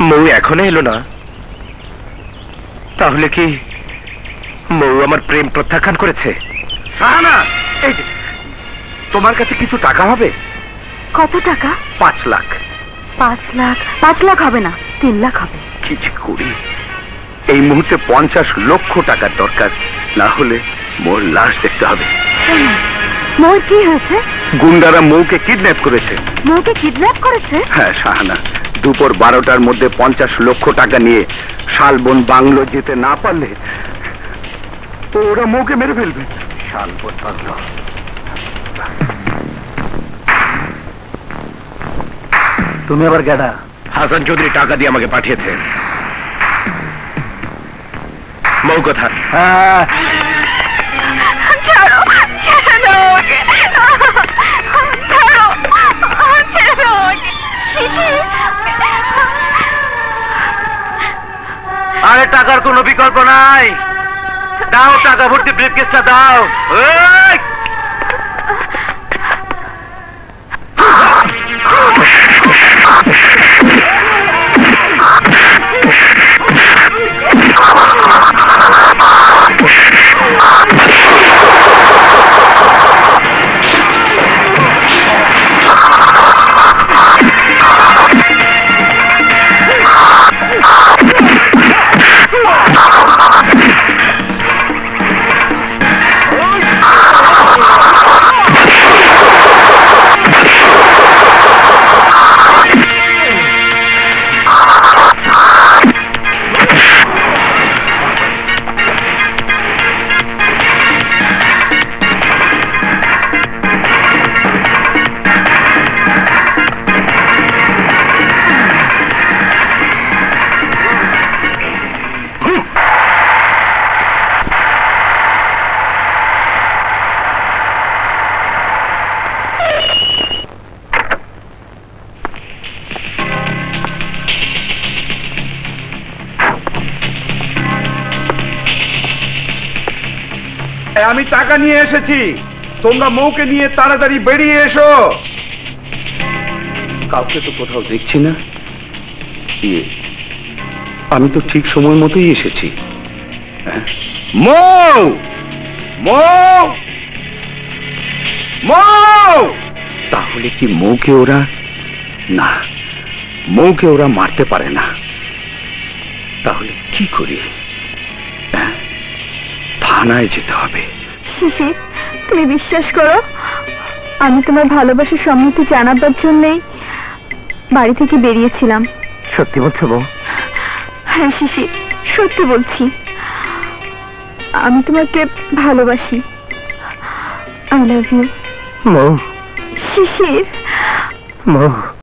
মৌ এখনো এলো না, তাহলে কি মৌ আমার প্রেম প্রত্যাখ্যান করেছে? শাহানা, এই যে, তোমার কাছে কিছু টাকা হবে? কত টাকা? 5 লাখ। 5 লাখ? 5 লাখ হবে না, 3 লাখ হবে। কি যে করি, এই মুহূর্তে 50 লক্ষ টাকার দরকার, না হলে মোর লাশ দেখতে হবে। মৌর কি হয়েছে? গুন্ডারা মৌকে কিডন্যাপ করেছে। মৌকে কিডন্যাপ করেছে? হ্যাঁ শাহানা, দুপুর 12টার মধ্যে 50 লক্ষ টাকা নিয়ে শালবন বাংলো যেতে না পারলে ওরা মৌকে মেরে ফেলবে। শালবন বাংলো। তুমি আবার গেডা? হাসান চৌধুরী টাকা দিয়ে আমাকে পাঠিয়েছে। মৌ কথা? ছাড়ো, ছাড়ো ওকে। ছাড়ো, ছাড়ো ওকে। আরে টাকার কোনো বিকল্প নাই, দাও টাকা ভর্তি ব্রিফকেসটা দাও। আমি টাকা নিয়ে এসেছি, তোমরা মৌকে নিয়ে তাড়াতাড়ি বেরিয়ে এসো। কাউকে তো কোথাও দেখছি না। আমি তো ঠিক সময় মতোই এসেছি। মৌ, মৌ, মৌ! তাহলে কি মৌকে ওরা? না, মৌকে ওরা মারতে পারে না। তাহলে কি করি? থানায় যেতে হবে। শিশির, তুমি বিশ্বাস করো, আমি তোমার ভালোবাসার সম্মতি জানাবার জন্যই বাড়ি থেকে বেরিয়েছিলাম। সত্যি বলছো বউ? হ্যাঁ শিশির, সত্যি বলছি। আমি তোমাকে ভালোবাসি। I love you. Mou, Shishir. Mou.